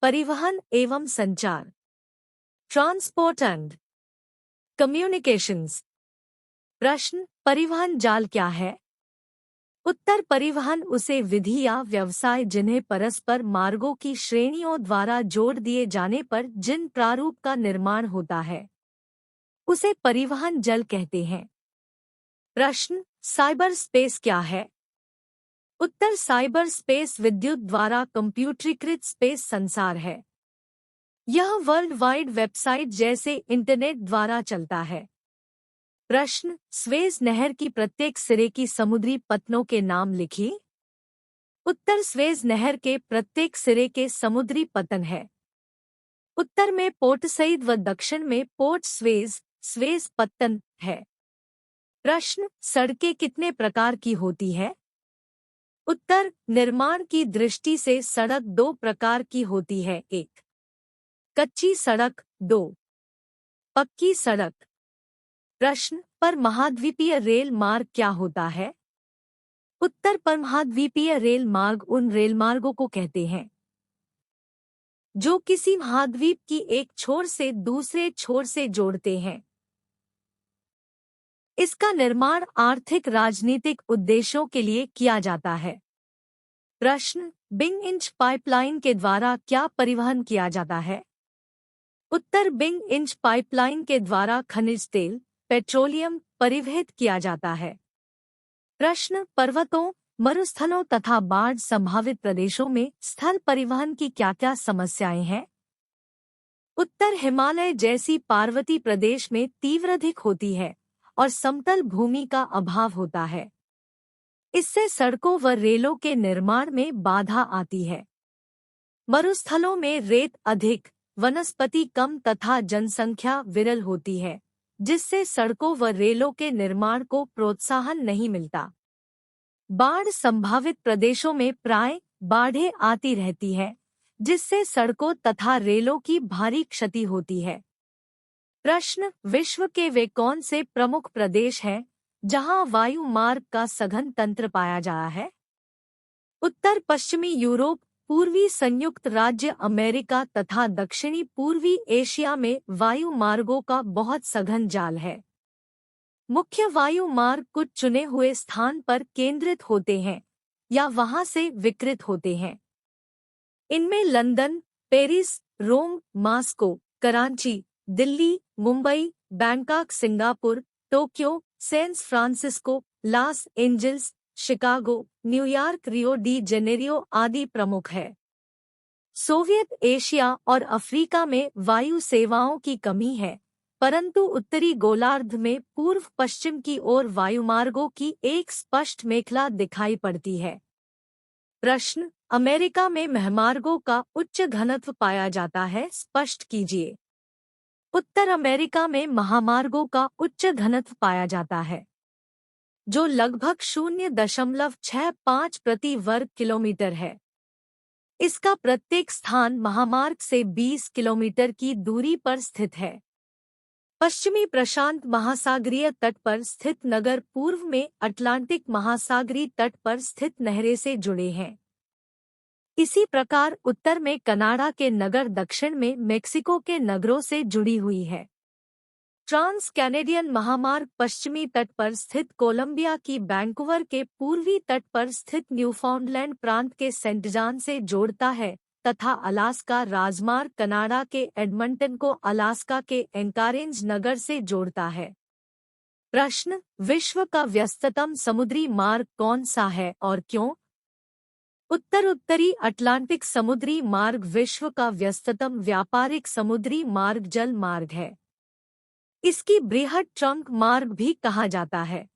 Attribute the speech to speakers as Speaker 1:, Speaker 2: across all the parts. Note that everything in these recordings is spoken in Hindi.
Speaker 1: परिवहन एवं संचार, ट्रांसपोर्ट एंड कम्युनिकेशंस। प्रश्न, परिवहन जाल क्या है? उत्तर, परिवहन उसे विधि या व्यवसाय जिन्हें परस्पर मार्गों की श्रेणियों द्वारा जोड़ दिए जाने पर जिन प्रारूप का निर्माण होता है उसे परिवहन जल कहते हैं। प्रश्न, साइबर स्पेस क्या है? उत्तर, साइबर स्पेस विद्युत द्वारा कंप्यूटरीकृत स्पेस संसार है। यह वर्ल्ड वाइड वेबसाइट जैसे इंटरनेट द्वारा चलता है। प्रश्न, स्वेज नहर की प्रत्येक सिरे की समुद्री पत्तनों के नाम लिखिए। उत्तर, स्वेज नहर के प्रत्येक सिरे के समुद्री पतन है। उत्तर में पोर्ट सईद व दक्षिण में पोर्ट स्वेज, स्वेज पत्तन है। प्रश्न, सड़कें कितने प्रकार की होती है? उत्तर, निर्माण की दृष्टि से सड़क दो प्रकार की होती है, एक कच्ची सड़क, दो पक्की सड़क। प्रश्न, पर महाद्वीपीय रेल मार्ग क्या होता है? उत्तर, पर महाद्वीपीय रेल मार्ग उन रेलमार्गों को कहते हैं जो किसी महाद्वीप की एक छोर से दूसरे छोर से जोड़ते हैं। इसका निर्माण आर्थिक राजनीतिक उद्देश्यों के लिए किया जाता है। प्रश्न, बिंग इंच पाइपलाइन के द्वारा क्या परिवहन किया जाता है? उत्तर, बिंग इंच पाइपलाइन के द्वारा खनिज तेल, पेट्रोलियम परिवहित किया जाता है। प्रश्न, पर्वतों, मरुस्थलों तथा बाढ़ संभावित प्रदेशों में स्थल परिवहन की क्या-क्या समस्याएं हैं? उत्तर, हिमालय जैसी पार्वती प्रदेश में तीव्राधिक होती है और समतल भूमि का अभाव होता है। इससे सड़कों व रेलों के निर्माण में बाधा आती है। मरुस्थलों में रेत अधिक, वनस्पति कम तथा जनसंख्या विरल होती है, जिससे सड़कों व रेलों के निर्माण को प्रोत्साहन नहीं मिलता। बाढ़ संभावित प्रदेशों में प्राय बाढ़ें आती रहती है, जिससे सड़कों तथा रेलों की भारी क्षति होती है। प्रश्न, विश्व के वे कौन से प्रमुख प्रदेश हैं जहां वायु मार्ग का सघन तंत्र पाया जाता है? उत्तर, पश्चिमी यूरोप, पूर्वी संयुक्त राज्य अमेरिका तथा दक्षिणी पूर्वी एशिया में वायु मार्गों का बहुत सघन जाल है। मुख्य वायु मार्ग कुछ चुने हुए स्थान पर केंद्रित होते हैं या वहां से विकृत होते हैं। इनमें London, Paris, Rome, Moscow, Karachi, Delhi, Mumbai, Bangkok, Singapore, Tokyo, San Francisco, Los Angeles, Chicago, New York, Rio de Janeiro आदि प्रमुख है। सोवियत एशिया और अफ्रीका में वायु सेवाओं की कमी है, परंतु उत्तरी गोलार्ध में पूर्व पश्चिम की ओर वायुमार्गों की एक स्पष्ट मेखला दिखाई पड़ती है। प्रश्न, अमेरिका में महामार्गों का उच्च घनत्व पाया जाता है, स्पष्ट कीजिए। उत्तर, अमेरिका में महामार्गों का उच्च घनत्व पाया जाता है, जो लगभग 0.65 प्रति वर्ग किलोमीटर है। इसका प्रत्येक स्थान महामार्ग से 20 किलोमीटर की दूरी पर स्थित है। पश्चिमी प्रशांत महासागरीय तट पर स्थित नगर पूर्व में अटलांटिक महासागरीय तट पर स्थित नहरें से जुड़े हैं। इसी प्रकार उत्तर में कनाडा के नगर दक्षिण में मेक्सिको के नगरों से जुड़ी हुई है। ट्रांस कैनेडियन महामार्ग पश्चिमी तट पर स्थित कोलंबिया की वैंकूवर के पूर्वी तट पर स्थित न्यूफाउंडलैंड प्रांत के सेंट जॉन से जोड़ता है तथा अलास्का राजमार्ग कनाडा के एडमंटन को अलास्का के एंकारेज नगर से जोड़ता है। प्रश्न, विश्व का व्यस्ततम समुद्री मार्ग कौन सा है और क्यों? उत्तर, उत्तरी अटलांटिक समुद्री मार्ग विश्व का व्यस्ततम व्यापारिक समुद्री मार्ग जल मार्ग है। इसकी बृहद ट्रंक मार्ग भी कहा जाता है।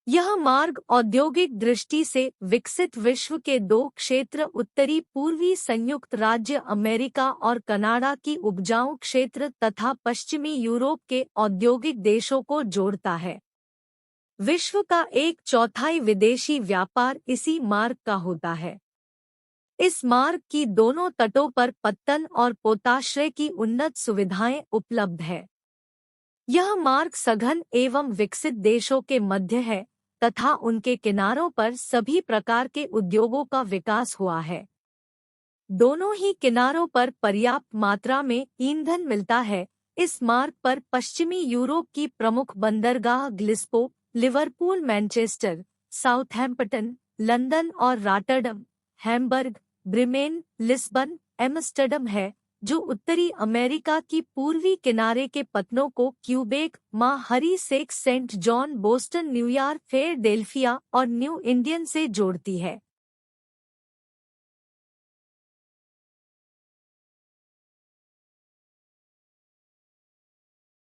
Speaker 1: यह मार्ग औद्योगिक दृष्टि से विकसित विश्व के दो क्षेत्र उत्तरी पूर्वी संयुक्त राज्य अमेरिका और कनाडा की उपजाऊ क्षेत्र तथा पश्चिमी यूरोप के औद्योगिक देशों को जोड़ता है। विश्व का 1/4 विदेशी व्यापार इसी मार्ग का होता है। इस मार्ग की दोनों तटों पर पत्तन और पोताश्रय की उन्नत सुविधाएं उपलब्ध है। यह मार्ग सघन एवं विकसित देशों के मध्य है तथा उनके किनारों पर सभी प्रकार के उद्योगों का विकास हुआ है। दोनों ही किनारों पर पर्याप्त मात्रा में ईंधन मिलता है। इस मार्ग पर पश्चिमी यूरोप की प्रमुख बंदरगाह ग्लिस्बो, लिवरपूल, मैनचेस्टर, साउथहैम्पटन, लंदन और Rotterdam, Hamburg, Bremen, Lisbon, Amsterdam है, जो उत्तरी अमेरिका की पूर्वी किनारे के पतनों को क्यूबेक, हरी सेक, Saint John, Boston, New York, Philadelphia और न्यू इंडियन से जोड़ती है।